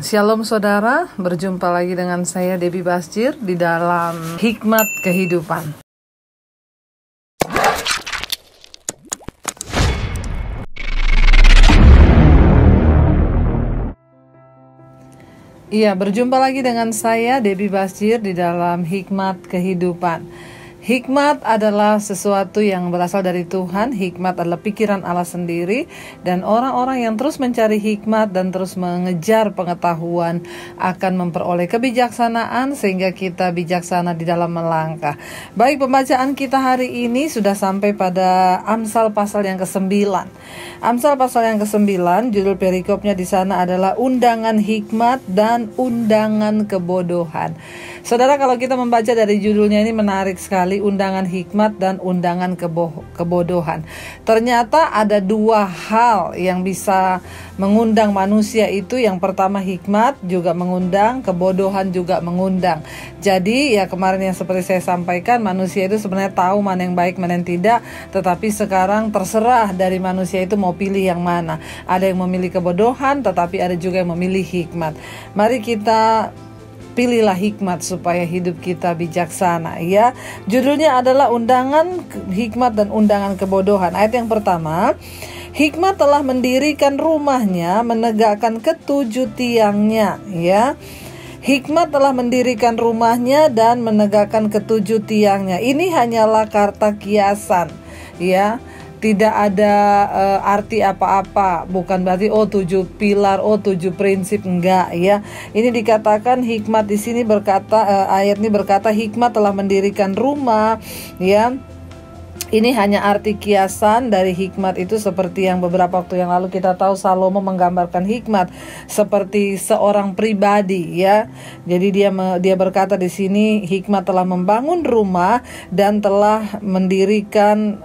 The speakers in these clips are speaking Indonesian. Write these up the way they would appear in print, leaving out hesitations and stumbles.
Shalom saudara, berjumpa lagi dengan saya Debbie Basjir di dalam Hikmat Kehidupan. Iya, berjumpa lagi dengan saya Debbie Basjir di dalam Hikmat Kehidupan. Hikmat adalah sesuatu yang berasal dari Tuhan. Hikmat adalah pikiran Allah sendiri. Dan orang-orang yang terus mencari hikmat dan terus mengejar pengetahuan akan memperoleh kebijaksanaan sehingga kita bijaksana di dalam melangkah. Baik, pembacaan kita hari ini sudah sampai pada Amsal pasal yang ke-9. Amsal pasal yang ke-9, judul perikopnya di sana adalah undangan hikmat dan undangan kebodohan. Saudara, kalau kita membaca dari judulnya ini menarik sekali, undangan hikmat dan undangan kebodohan. Ternyata ada dua hal yang bisa mengundang manusia itu. Yang pertama hikmat juga mengundang, kebodohan juga mengundang. Jadi ya kemarin yang seperti saya sampaikan, manusia itu sebenarnya tahu mana yang baik, mana yang tidak. Tetapi sekarang terserah dari manusia itu mau pilih yang mana. Ada yang memilih kebodohan, tetapi ada juga yang memilih hikmat. Mari kita pilihlah hikmat supaya hidup kita bijaksana, ya. Judulnya adalah undangan hikmat dan undangan kebodohan. Ayat yang pertama, hikmat telah mendirikan rumahnya, menegakkan ketujuh tiangnya, ya. Hikmat telah mendirikan rumahnya dan menegakkan ketujuh tiangnya. Ini hanyalah kata kiasan, ya. Tidak ada arti apa-apa. Bukan berarti 7 pilar, 7 prinsip, enggak, ya. Ini dikatakan hikmat di sini berkata, ayat ini berkata hikmat telah mendirikan rumah, ya. Ini hanya arti kiasan dari hikmat itu, seperti yang beberapa waktu yang lalu kita tahu Salomo menggambarkan hikmat seperti seorang pribadi, ya. Jadi dia berkata di sini hikmat telah membangun rumah dan telah mendirikan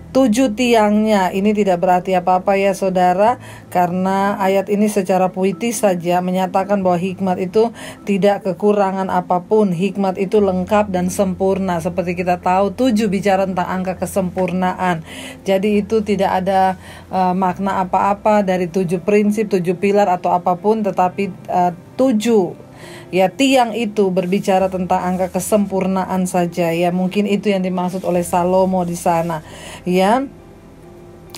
7 tiangnya. Ini tidak berarti apa-apa, ya saudara, karena ayat ini secara puitis saja menyatakan bahwa hikmat itu tidak kekurangan apapun. Hikmat itu lengkap dan sempurna. Seperti kita tahu 7 bicara tentang angka kesempurnaan. Jadi itu tidak ada makna apa-apa dari 7 prinsip, 7 pilar atau apapun, tetapi 7 ya tiang itu berbicara tentang angka kesempurnaan saja, ya. Mungkin itu yang dimaksud oleh Salomo di sana, ya.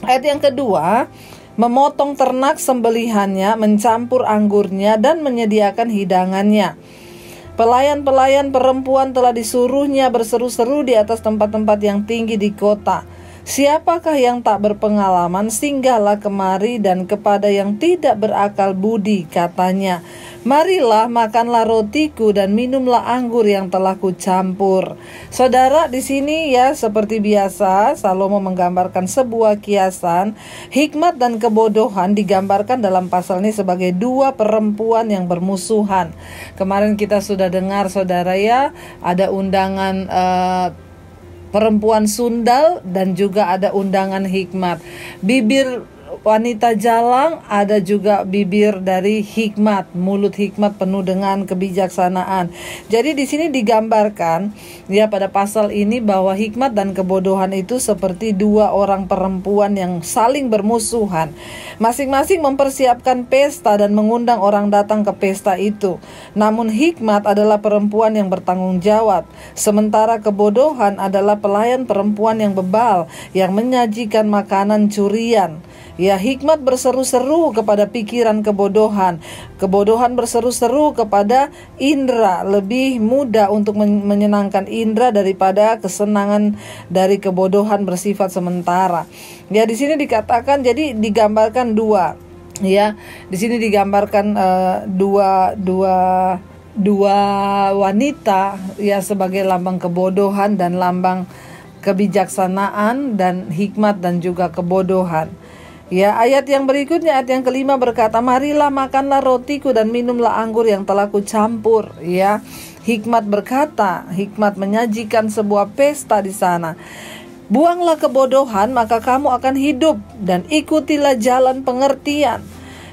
Ayat yang kedua, memotong ternak sembelihannya, mencampur anggurnya dan menyediakan hidangannya. Pelayan-pelayan perempuan telah disuruhnya berseru-seru di atas tempat-tempat yang tinggi di kota. Siapakah yang tak berpengalaman, singgahlah kemari, dan kepada yang tidak berakal budi katanya, marilah makanlah rotiku dan minumlah anggur yang telah kucampur. Saudara, di sini ya seperti biasa Salomo menggambarkan sebuah kiasan. Hikmat dan kebodohan digambarkan dalam pasal ini sebagai dua perempuan yang bermusuhan. Kemarin kita sudah dengar, saudara, ya, ada undangan perempuan sundal dan juga ada undangan hikmat. Bibir wanita jalang, ada juga bibir dari hikmat, mulut hikmat penuh dengan kebijaksanaan. Jadi di sini digambarkan, ya, pada pasal ini bahwa hikmat dan kebodohan itu seperti dua orang perempuan yang saling bermusuhan. Masing-masing mempersiapkan pesta dan mengundang orang datang ke pesta itu. Namun hikmat adalah perempuan yang bertanggung jawab, sementara kebodohan adalah pelayan perempuan yang bebal, yang menyajikan makanan curian. Ya, hikmat berseru-seru kepada pikiran kebodohan. Kebodohan berseru-seru kepada indera. Lebih mudah untuk menyenangkan indera daripada kesenangan dari kebodohan bersifat sementara. Ya, di sini dikatakan, jadi digambarkan dua. Ya, di sini digambarkan dua wanita, ya, sebagai lambang kebodohan dan lambang kebijaksanaan dan hikmat dan juga kebodohan. Ya, ayat yang berikutnya, ayat yang kelima berkata, marilah makanlah rotiku dan minumlah anggur yang telah kucampur. Ya, hikmat berkata, hikmat menyajikan sebuah pesta di sana. Buanglah kebodohan, maka kamu akan hidup, dan ikutilah jalan pengertian.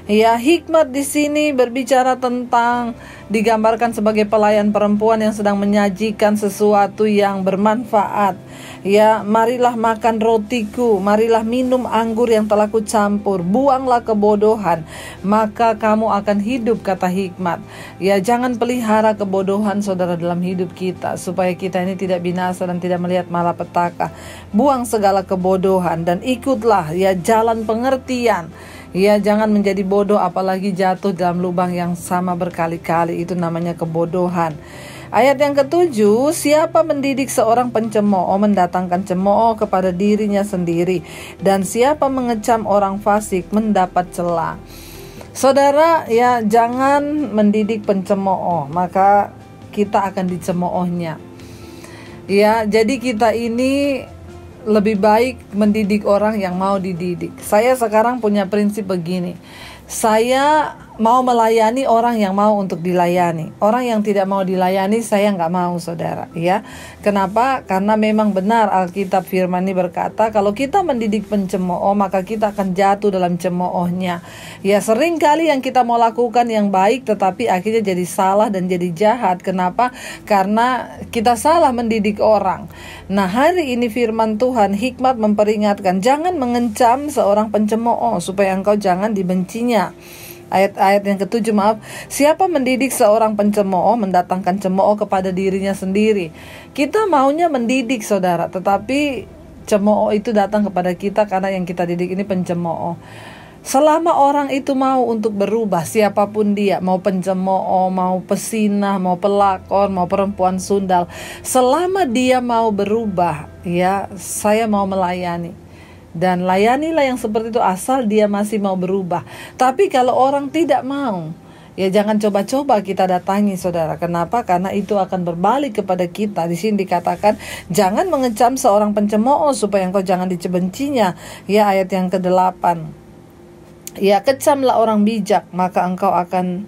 Ya, hikmat di sini berbicara tentang digambarkan sebagai pelayan perempuan yang sedang menyajikan sesuatu yang bermanfaat. Ya, marilah makan rotiku, marilah minum anggur yang telah kucampur, buanglah kebodohan, maka kamu akan hidup, kata hikmat. Ya, jangan pelihara kebodohan saudara dalam hidup kita, supaya kita ini tidak binasa dan tidak melihat malapetaka. Buang segala kebodohan dan ikutlah ya jalan pengertian. Ya, jangan menjadi bodoh apalagi jatuh dalam lubang yang sama berkali-kali. Itu namanya kebodohan. Ayat yang ketujuh, siapa mendidik seorang pencemooh mendatangkan cemooh kepada dirinya sendiri, dan siapa mengecam orang fasik mendapat cela. Saudara, ya jangan mendidik pencemooh, maka kita akan dicemoohnya. Ya, jadi kita ini lebih baik mendidik orang yang mau dididik. Saya sekarang punya prinsip begini. Saya mau melayani orang yang mau untuk dilayani. Orang yang tidak mau dilayani saya nggak mau, saudara. Ya, kenapa? Karena memang benar Alkitab firman ini berkata, kalau kita mendidik pencemooh maka kita akan jatuh dalam cemoohnya. Ya, sering kali yang kita mau lakukan yang baik tetapi akhirnya jadi salah dan jadi jahat. Kenapa? Karena kita salah mendidik orang. Nah, hari ini firman Tuhan hikmat memperingatkan, jangan mengencam seorang pencemooh supaya engkau jangan dibencinya. Ayat yang ketujuh, siapa mendidik seorang pencemooh mendatangkan cemooh kepada dirinya sendiri. Kita maunya mendidik, saudara, tetapi cemooh itu datang kepada kita karena yang kita didik ini pencemooh. Selama orang itu mau untuk berubah, siapapun dia, mau pencemooh, mau pesinah, mau pelakor, mau perempuan sundal, selama dia mau berubah, ya saya mau melayani. Dan layanilah yang seperti itu asal dia masih mau berubah. Tapi kalau orang tidak mau, ya jangan coba-coba kita datangi, saudara. Kenapa? Karena itu akan berbalik kepada kita. Di sini dikatakan jangan mengecam seorang pencemooh supaya engkau jangan dibencinya. Ya, ayat yang ke-8. Ya, kecamlah orang bijak maka engkau akan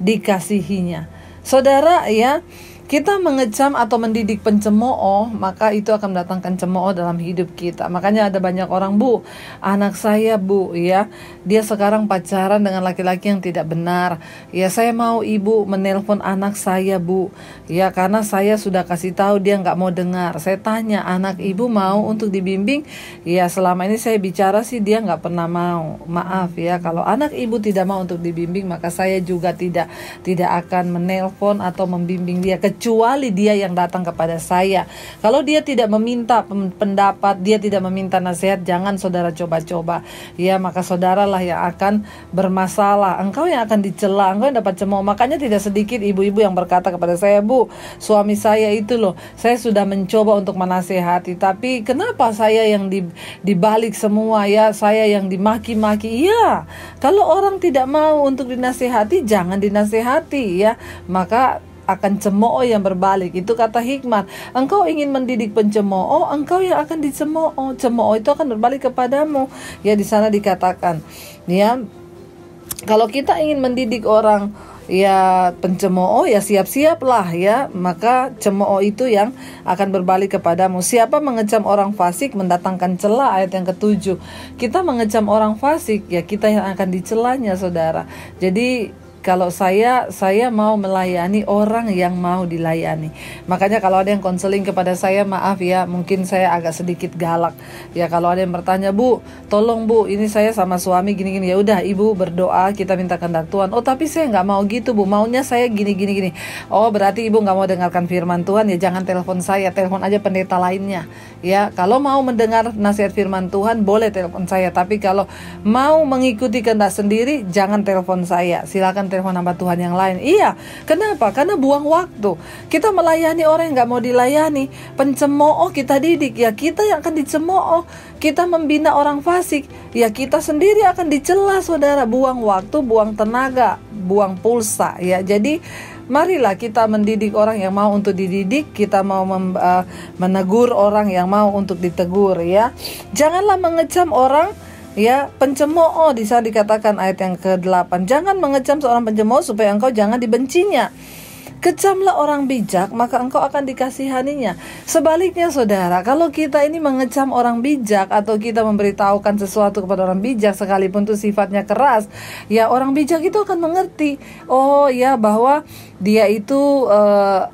dikasihinya. Saudara, ya, kita mengecam atau mendidik pencemooh, maka itu akan mendatangkan cemooh dalam hidup kita. Makanya ada banyak orang, Bu, anak saya, Bu, ya, dia sekarang pacaran dengan laki-laki yang tidak benar. Ya, saya mau ibu menelpon anak saya, Bu. Ya, karena saya sudah kasih tahu dia nggak mau dengar. Saya tanya, anak ibu mau untuk dibimbing? Ya, selama ini saya bicara sih dia nggak pernah mau. Maaf ya, kalau anak ibu tidak mau untuk dibimbing, maka saya juga tidak akan menelpon atau membimbing dia, kecuali dia yang datang kepada saya. Kalau dia tidak meminta pendapat, dia tidak meminta nasihat, jangan saudara coba-coba. Ya, maka saudaralah yang akan bermasalah. Engkau yang akan dicela, engkau yang dapat cemooh. Makanya tidak sedikit ibu-ibu yang berkata kepada saya, Bu, suami saya itu loh, saya sudah mencoba untuk menasehati, tapi kenapa saya yang dibalik semua, ya, saya yang dimaki-maki. Ya, kalau orang tidak mau untuk dinasehati, jangan dinasehati, ya. Maka akan cemooh yang berbalik. Itu kata hikmat. Engkau ingin mendidik pencemooh, engkau yang akan dicemooh. Cemooh itu akan berbalik kepadamu. Ya, di sana dikatakan, ya, kalau kita ingin mendidik orang ya pencemooh, ya siap-siaplah, ya, maka cemooh itu yang akan berbalik kepadamu. Siapa mengecam orang fasik mendatangkan cela, ayat yang ke-7. Kita mengecam orang fasik, ya kita yang akan dicelanya, saudara. Jadi kalau saya mau melayani orang yang mau dilayani. Makanya kalau ada yang konseling kepada saya, maaf ya, mungkin saya agak sedikit galak. Ya, kalau ada yang bertanya, Bu, tolong Bu, ini saya sama suami gini-gini. Ya udah, Ibu berdoa, kita minta kehendak Tuhan. Oh, tapi saya nggak mau gitu, Bu. Maunya saya gini-gini. Oh, berarti Ibu nggak mau dengarkan firman Tuhan, ya jangan telepon saya, telepon aja pendeta lainnya. Ya, kalau mau mendengar nasihat firman Tuhan, boleh telepon saya. Tapi kalau mau mengikuti kehendak sendiri, jangan telepon saya. Silakan telepon hamba Tuhan yang lain. Iya, kenapa? Karena buang waktu. Kita melayani orang yang gak mau dilayani. Pencemooh kita didik, ya kita yang akan dicemooh. Kita membina orang fasik, ya kita sendiri akan dicela, saudara. Buang waktu, buang tenaga, buang pulsa, ya. Jadi marilah kita mendidik orang yang mau untuk dididik. Kita mau menegur orang yang mau untuk ditegur, ya. Janganlah mengecam orang, ya, pencemooh. Di sana dikatakan ayat yang ke-8, jangan mengecam seorang pencemooh supaya engkau jangan dibencinya. Kecamlah orang bijak, maka engkau akan dikasihaninya. Sebaliknya saudara, kalau kita ini mengecam orang bijak atau kita memberitahukan sesuatu kepada orang bijak sekalipun itu sifatnya keras, ya orang bijak itu akan mengerti, oh ya, bahwa dia itu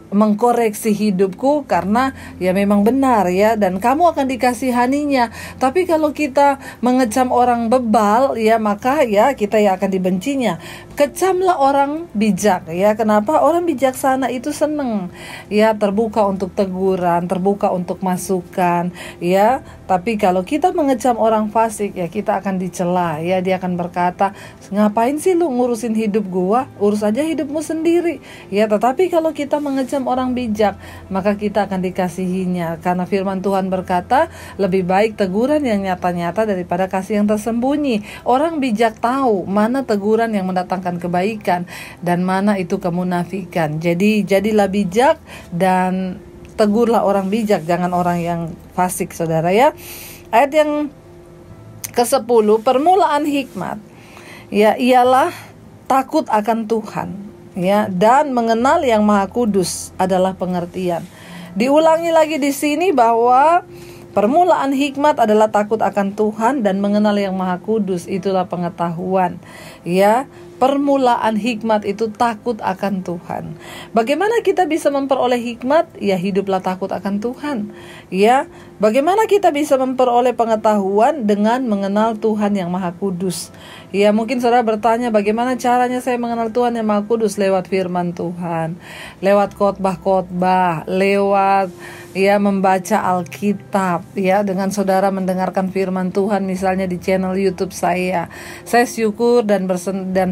mengkoreksi hidupku karena ya memang benar ya, dan kamu akan dikasihaninya. Tapi kalau kita mengecam orang bebal ya, maka ya kita ya akan dibencinya. Kecamlah orang bijak ya. Kenapa? Orang bijaksana itu senang ya, terbuka untuk teguran, terbuka untuk masukan ya. Tapi kalau kita mengecam orang fasik ya, kita akan dicela ya. Dia akan berkata, ngapain sih lu ngurusin hidup gua, urus aja hidupmu sendiri ya. Tetapi kalau kita mengecam orang bijak, maka kita akan dikasihinya, karena firman Tuhan berkata, lebih baik teguran yang nyata-nyata daripada kasih yang tersembunyi. Orang bijak tahu mana teguran yang mendatangkan kebaikan dan mana itu kemunafikan. Jadi jadilah bijak dan tegurlah orang bijak, jangan orang yang fasik, saudara ya. Ayat yang ke-10, permulaan hikmat ya ialah takut akan Tuhan ya, dan mengenal yang Maha Kudus adalah pengertian. Diulangi lagi di sini bahwa permulaan hikmat adalah takut akan Tuhan, dan mengenal yang Maha Kudus itulah pengetahuan ya. Permulaan hikmat itu takut akan Tuhan. Bagaimana kita bisa memperoleh hikmat? Ya, hiduplah takut akan Tuhan. Ya, bagaimana kita bisa memperoleh pengetahuan? Dengan mengenal Tuhan yang Maha Kudus. Ya, mungkin saudara bertanya, bagaimana caranya saya mengenal Tuhan yang Maha Kudus? Lewat firman Tuhan, lewat khotbah-khotbah, lewat ya membaca Alkitab ya. Dengan saudara mendengarkan firman Tuhan misalnya di channel YouTube saya syukur dan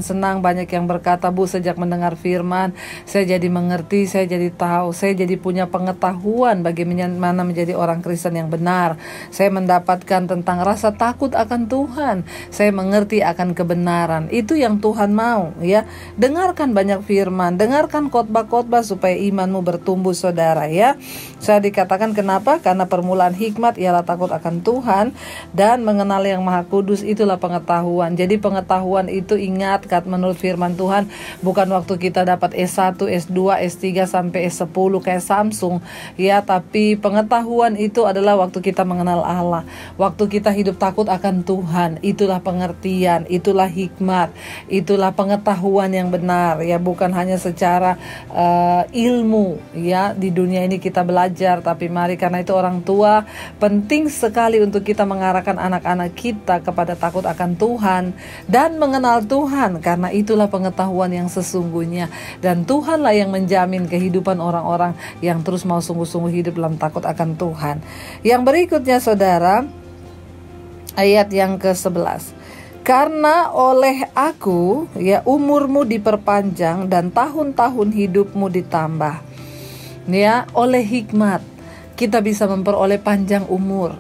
senang banyak yang berkata, Bu, sejak mendengar firman saya jadi mengerti, saya jadi tahu, saya jadi punya pengetahuan bagaimana menjadi orang Kristen yang benar. Saya mendapatkan tentang rasa takut akan Tuhan, saya mengerti akan kebenaran. Itu yang Tuhan mau ya. Dengarkan banyak firman, dengarkan khotbah-khotbah supaya imanmu bertumbuh, saudara ya. Saya dikatakan kenapa? Karena permulaan hikmat ialah takut akan Tuhan, dan mengenal yang Maha Kudus itulah pengetahuan. Jadi pengetahuan itu, ingat, menurut firman Tuhan, bukan waktu kita dapat S1, S2, S3 sampai S10 kayak Samsung ya, tapi pengetahuan itu adalah waktu kita mengenal Allah, waktu kita hidup takut akan Tuhan. Itulah pengertian, itulah hikmat, itulah pengetahuan yang benar ya, bukan hanya secara ilmu ya. Di dunia ini kita belajar, tapi mari, karena itu orang tua penting sekali untuk kita mengarahkan anak-anak kita kepada takut akan Tuhan dan mengenal Tuhan, karena itulah pengetahuan yang sesungguhnya. Dan Tuhanlah yang menjamin kehidupan orang-orang yang terus mau sungguh-sungguh hidup dalam takut akan Tuhan. Yang berikutnya saudara, ayat yang ke-11. Karena oleh aku ya umurmu diperpanjang dan tahun-tahun hidupmu ditambah. Ya, oleh hikmat kita bisa memperoleh panjang umur.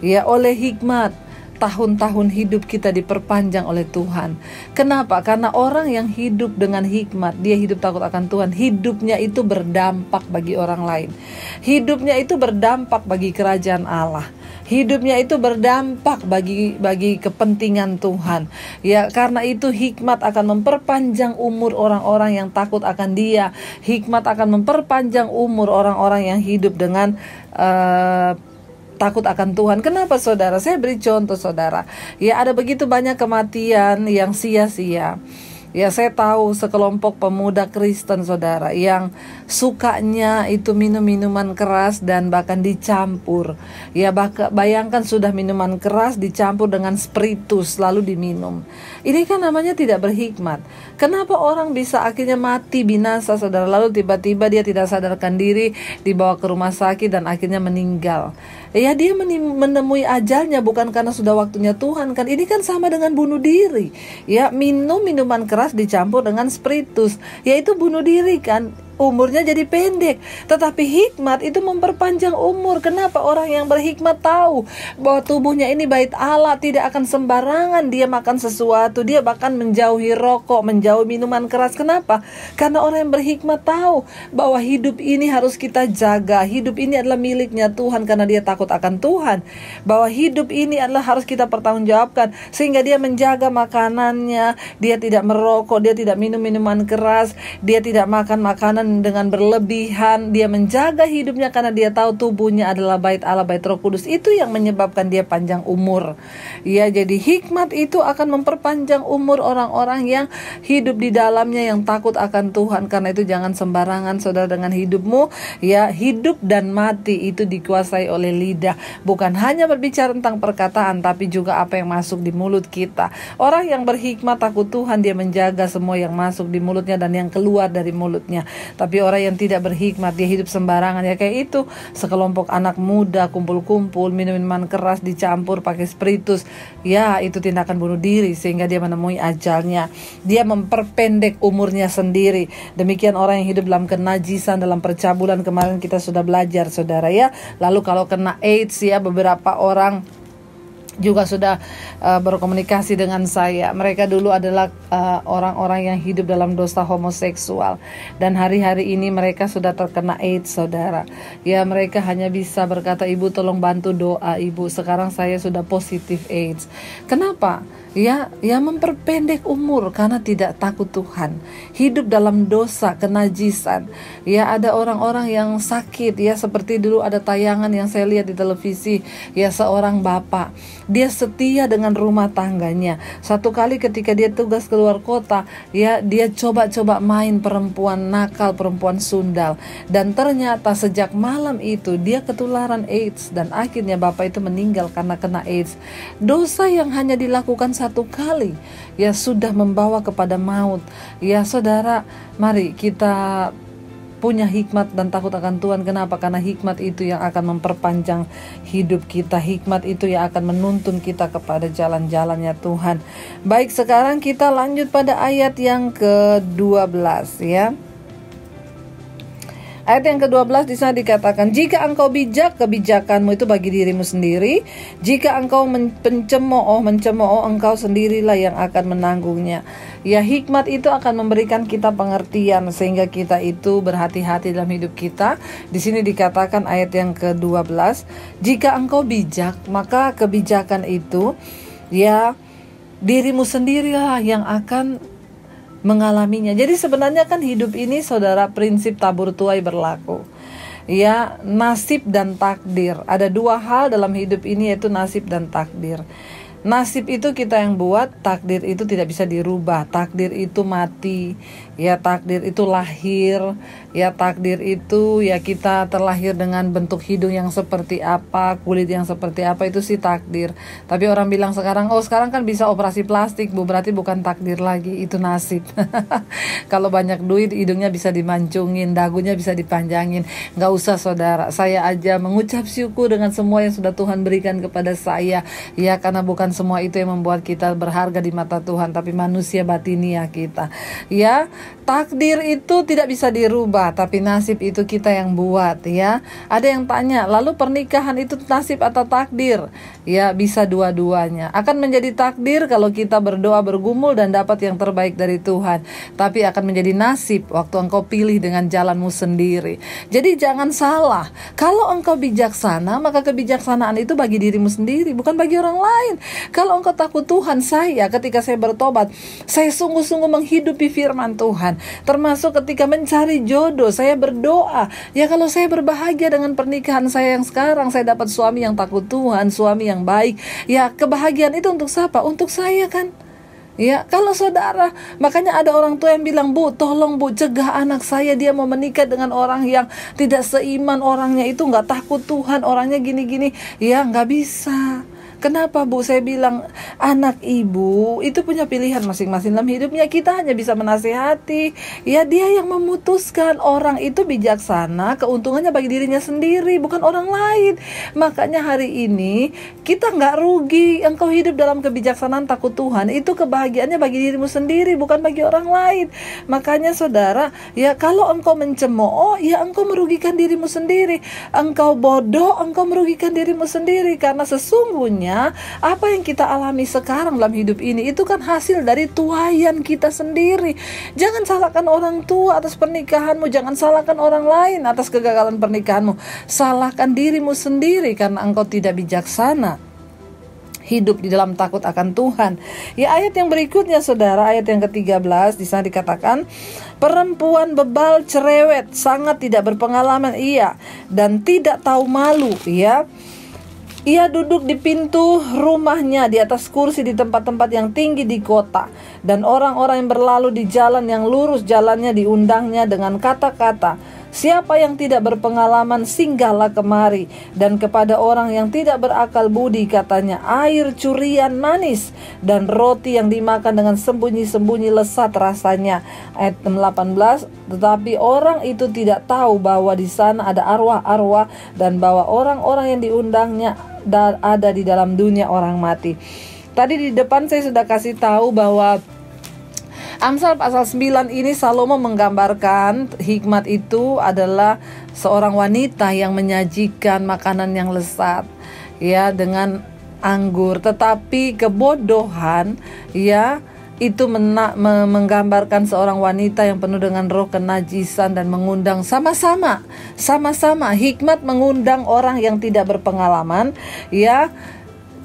Ya, oleh hikmat tahun-tahun hidup kita diperpanjang oleh Tuhan. Kenapa? Karena orang yang hidup dengan hikmat, dia hidup takut akan Tuhan, hidupnya itu berdampak bagi orang lain. Hidupnya itu berdampak bagi kerajaan Allah. Hidupnya itu berdampak bagi kepentingan Tuhan. Ya, karena itu hikmat akan memperpanjang umur orang-orang yang takut akan Dia. Hikmat akan memperpanjang umur orang-orang yang hidup dengan takut akan Tuhan. Kenapa saudara? Saya beri contoh saudara. Ya, ada begitu banyak kematian yang sia-sia. Ya, saya tahu sekelompok pemuda Kristen saudara yang sukanya itu minum minuman keras dan bahkan dicampur. Ya, bayangkan sudah minuman keras dicampur dengan spiritus lalu diminum. Ini kan namanya tidak berhikmat. Kenapa orang bisa akhirnya mati binasa saudara, lalu tiba-tiba dia tidak sadarkan diri, dibawa ke rumah sakit dan akhirnya meninggal. Ya, dia menemui ajalnya bukan karena sudah waktunya Tuhan kan. Ini kan sama dengan bunuh diri. Ya, minum minuman keras dicampur dengan spiritus, yaitu bunuh diri kan. Umurnya jadi pendek. Tetapi hikmat itu memperpanjang umur. Kenapa? Orang yang berhikmat tahu bahwa tubuhnya ini bait Allah, tidak akan sembarangan dia makan sesuatu. Dia bahkan menjauhi rokok, menjauhi minuman keras. Kenapa? Karena orang yang berhikmat tahu bahwa hidup ini harus kita jaga. Hidup ini adalah miliknya Tuhan karena dia takut akan Tuhan. Bahwa hidup ini adalah harus kita pertanggungjawabkan, sehingga dia menjaga makanannya. Dia tidak merokok, dia tidak minum minuman keras, dia tidak makan makanan dengan berlebihan, dia menjaga hidupnya karena dia tahu tubuhnya adalah bait Allah, bait Roh Kudus. Itu yang menyebabkan dia panjang umur. Ya, jadi hikmat itu akan memperpanjang umur orang-orang yang hidup di dalamnya, yang takut akan Tuhan. Karena itu jangan sembarangan saudara dengan hidupmu. Ya, hidup dan mati itu dikuasai oleh lidah. Bukan hanya berbicara tentang perkataan, tapi juga apa yang masuk di mulut kita. Orang yang berhikmat takut Tuhan, dia menjaga semua yang masuk di mulutnya dan yang keluar dari mulutnya. Tapi orang yang tidak berhikmat, dia hidup sembarangan. Ya kayak itu, sekelompok anak muda kumpul-kumpul, minum minuman keras dicampur pakai spiritus. Ya, itu tindakan bunuh diri sehingga dia menemui ajalnya. Dia memperpendek umurnya sendiri. Demikian orang yang hidup dalam kenajisan, dalam percabulan. Kemarin kita sudah belajar saudara ya. Lalu kalau kena AIDS ya, beberapa orang juga sudah berkomunikasi dengan saya. Mereka dulu adalah orang-orang yang hidup dalam dosa homoseksual, dan hari-hari ini mereka sudah terkena AIDS saudara. Ya, mereka hanya bisa berkata, "Ibu tolong bantu doa ibu, sekarang saya sudah positif AIDS." Kenapa? Ya memperpendek umur karena tidak takut Tuhan, hidup dalam dosa, kenajisan. Ya, ada orang-orang yang sakit ya, seperti dulu ada tayangan yang saya lihat di televisi. Ya, seorang bapak, dia setia dengan rumah tangganya. Satu kali ketika dia tugas keluar kota, ya dia coba-coba main perempuan nakal, perempuan sundal, dan ternyata sejak malam itu dia ketularan AIDS, dan akhirnya bapak itu meninggal karena kena AIDS. Dosa yang hanya dilakukan satu kali ya sudah membawa kepada maut. Ya saudara, mari kita punya hikmat dan takut akan Tuhan. Kenapa? Karena hikmat itu yang akan memperpanjang hidup kita. Hikmat itu yang akan menuntun kita kepada jalan-jalannya Tuhan. Baik, sekarang kita lanjut pada ayat yang ke-12 ya. Ayat yang ke-12 di sana dikatakan, "Jika engkau bijak, kebijakanmu itu bagi dirimu sendiri. Jika engkau mencemooh, engkau sendirilah yang akan menanggungnya." Ya, hikmat itu akan memberikan kita pengertian sehingga kita itu berhati-hati dalam hidup kita. Di sini dikatakan ayat yang ke-12, "Jika engkau bijak, maka kebijakan itu ya dirimu sendirilah yang akan mengalaminya." Jadi sebenarnya kan hidup ini saudara, prinsip tabur tuai berlaku. Ya, nasib dan takdir. Ada dua hal dalam hidup ini, yaitu nasib dan takdir. Nasib itu kita yang buat, takdir itu tidak bisa dirubah. Takdir itu mati, ya takdir itu lahir, ya takdir itu ya kita terlahir dengan bentuk hidung yang seperti apa, kulit yang seperti apa, itu sih takdir. Tapi orang bilang sekarang, oh sekarang kan bisa operasi plastik Bu, berarti bukan takdir lagi, itu nasib. Kalau banyak duit, hidungnya bisa dimancungin, dagunya bisa dipanjangin. Gak usah saudara, saya aja mengucap syukur dengan semua yang sudah Tuhan berikan kepada saya. Ya, karena bukan semua itu yang membuat kita berharga di mata Tuhan, tapi manusia batinia kita. Ya, takdir itu tidak bisa dirubah, tapi nasib itu kita yang buat ya. Ada yang tanya, lalu pernikahan itu nasib atau takdir? Ya, bisa dua-duanya. Akan menjadi takdir kalau kita berdoa, bergumul dan dapat yang terbaik dari Tuhan. Tapi akan menjadi nasib waktu engkau pilih dengan jalanmu sendiri. Jadi jangan salah, kalau engkau bijaksana, maka kebijaksanaan itu bagi dirimu sendiri, bukan bagi orang lain. Kalau engkau takut Tuhan, saya ketika saya bertobat, saya sungguh-sungguh menghidupi firman Tuhan. Termasuk ketika mencari jodoh, saya berdoa. Ya, kalau saya berbahagia dengan pernikahan saya yang sekarang, saya dapat suami yang takut Tuhan, suami yang baik. Ya, kebahagiaan itu untuk siapa? Untuk saya kan? Ya, kalau saudara, makanya ada orang tua yang bilang, "Bu, tolong Bu, cegah anak saya, dia mau menikah dengan orang yang tidak seiman, orangnya itu gak takut Tuhan, orangnya gini-gini." Ya, gak bisa. Kenapa Bu? Saya bilang, anak ibu itu punya pilihan masing-masing dalam hidupnya. Kita hanya bisa menasihati. Ya, dia yang memutuskan. Orang itu bijaksana, keuntungannya bagi dirinya sendiri, bukan orang lain. Makanya hari ini kita gak rugi. Engkau hidup dalam kebijaksanaan takut Tuhan, itu kebahagiaannya bagi dirimu sendiri, bukan bagi orang lain. Makanya saudara, ya kalau engkau mencemooh, ya engkau merugikan dirimu sendiri. Engkau bodoh, engkau merugikan dirimu sendiri. Karena sesungguhnya apa yang kita alami sekarang dalam hidup ini itu kan hasil dari tuaian kita sendiri. Jangan salahkan orang tua atas pernikahanmu, jangan salahkan orang lain atas kegagalan pernikahanmu. Salahkan dirimu sendiri karena engkau tidak bijaksana. hidup di dalam takut akan Tuhan. Ya, ayat yang berikutnya saudara, ayat yang ke-13, di sana dikatakan, perempuan bebal cerewet, sangat tidak berpengalaman ia, dan tidak tahu malu, ya. Ia duduk di pintu rumahnya, di atas kursi di tempat-tempat yang tinggi di kota. Dan orang-orang yang berlalu di jalan yang lurus jalannya diundangnya dengan kata-kata, siapa yang tidak berpengalaman singgahlah kemari. Dan kepada orang yang tidak berakal budi katanya, air curian manis dan roti yang dimakan dengan sembunyi-sembunyi lesat rasanya. Ayat 18, tetapi orang itu tidak tahu bahwa di sana ada arwah-arwah dan bahwa orang-orang yang diundangnya ada di dalam dunia orang mati. Tadi di depan saya sudah kasih tahu bahwa Amsal pasal 9 ini Salomo menggambarkan hikmat itu adalah seorang wanita yang menyajikan makanan yang lezat, ya, dengan anggur. Tetapi kebodohan, ya, itu menggambarkan seorang wanita yang penuh dengan roh kenajisan dan mengundang sama-sama hikmat mengundang orang yang tidak berpengalaman, ya.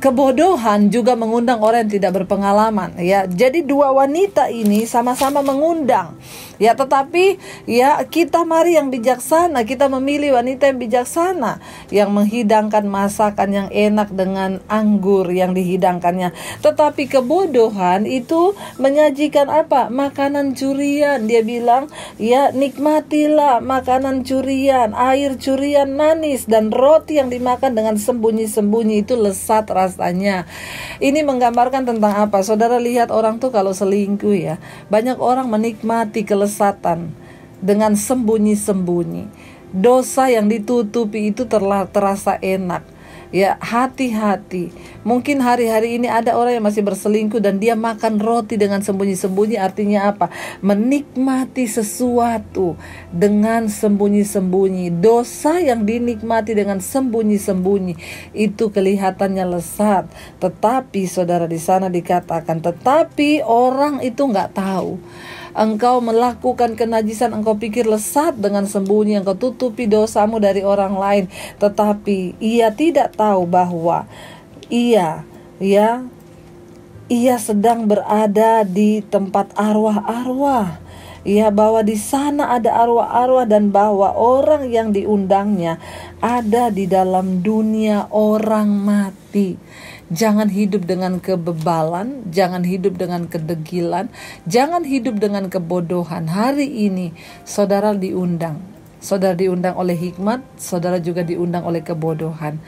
Kebodohan juga mengundang orang yang tidak berpengalaman, ya. Jadi dua wanita ini sama-sama mengundang, ya. Tetapi ya, kita mari yang bijaksana, kita memilih wanita yang bijaksana, yang menghidangkan masakan yang enak dengan anggur yang dihidangkannya. Tetapi kebodohan itu menyajikan apa? Makanan curian. Dia bilang, ya, nikmatilah makanan curian, air curian manis dan roti yang dimakan dengan sembunyi-sembunyi itu lesat rasanya. Ini menggambarkan tentang apa? Saudara lihat orang tuh kalau selingkuh, ya, banyak orang menikmati kelesatan dengan sembunyi-sembunyi. Dosa yang ditutupi itu terasa enak. Ya, hati-hati. Mungkin hari-hari ini ada orang yang masih berselingkuh dan dia makan roti dengan sembunyi-sembunyi. Artinya apa? Menikmati sesuatu dengan sembunyi-sembunyi. Dosa yang dinikmati dengan sembunyi-sembunyi itu kelihatannya lezat. Tetapi saudara, di sana dikatakan, tetapi orang itu nggak tahu. Engkau melakukan kenajisan, engkau pikir lesat dengan sembunyi, engkau tutupi dosamu dari orang lain. Tetapi ia tidak tahu bahwa ia sedang berada di tempat arwah-arwah. Ya, bahwa di sana ada arwah-arwah dan bahwa orang yang diundangnya ada di dalam dunia orang mati. Jangan hidup dengan kebebalan, jangan hidup dengan kedegilan, jangan hidup dengan kebodohan. Hari ini saudara diundang. Saudara diundang oleh hikmat, saudara juga diundang oleh kebodohan.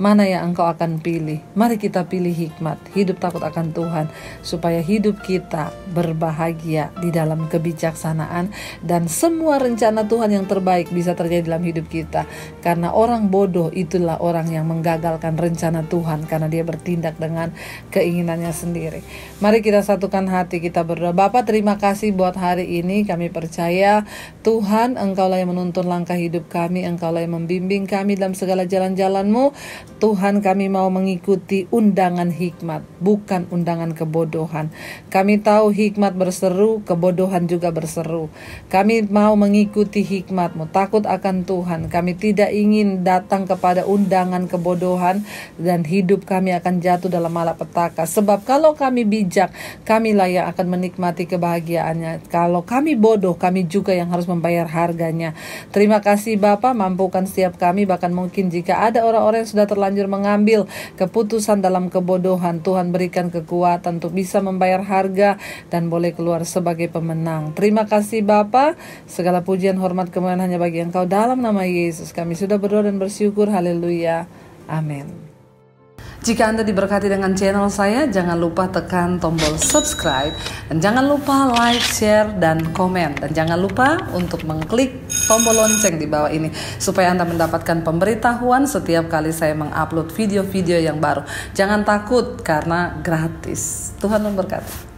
Mana yang engkau akan pilih? Mari kita pilih hikmat, hidup takut akan Tuhan, supaya hidup kita berbahagia di dalam kebijaksanaan, dan semua rencana Tuhan yang terbaik bisa terjadi dalam hidup kita. Karena orang bodoh itulah orang yang menggagalkan rencana Tuhan, karena dia bertindak dengan keinginannya sendiri. Mari kita satukan hati, kita berdoa. Bapa, terima kasih buat hari ini. Kami percaya Tuhan, Engkaulah yang menuntun langkah hidup kami, Engkaulah yang membimbing kami dalam segala jalan-jalan-Mu. Tuhan, kami mau mengikuti undangan hikmat, bukan undangan kebodohan. Kami tahu hikmat berseru, kebodohan juga berseru. Kami mau mengikuti hikmat-Mu, takut akan Tuhan. Kami tidak ingin datang kepada undangan kebodohan, dan hidup kami akan jatuh dalam malapetaka. Sebab kalau kami bijak, kamilah yang akan menikmati kebahagiaannya. Kalau kami bodoh, kami juga yang harus membayar harganya. Terima kasih Bapa, mampukan setiap kami. Bahkan mungkin jika ada orang-orang yang sudah terlanjur mengambil keputusan dalam kebodohan, Tuhan berikan kekuatan untuk bisa membayar harga dan boleh keluar sebagai pemenang. Terima kasih Bapa, segala pujian, hormat, kemuliaan hanya bagi Engkau. Dalam nama Yesus kami sudah berdoa dan bersyukur. Haleluya, amin. Jika Anda diberkati dengan channel saya, jangan lupa tekan tombol subscribe, dan jangan lupa like, share, dan komen. Dan jangan lupa untuk mengklik tombol lonceng di bawah ini, supaya Anda mendapatkan pemberitahuan setiap kali saya mengupload video-video yang baru. Jangan takut, karena gratis. Tuhan memberkati.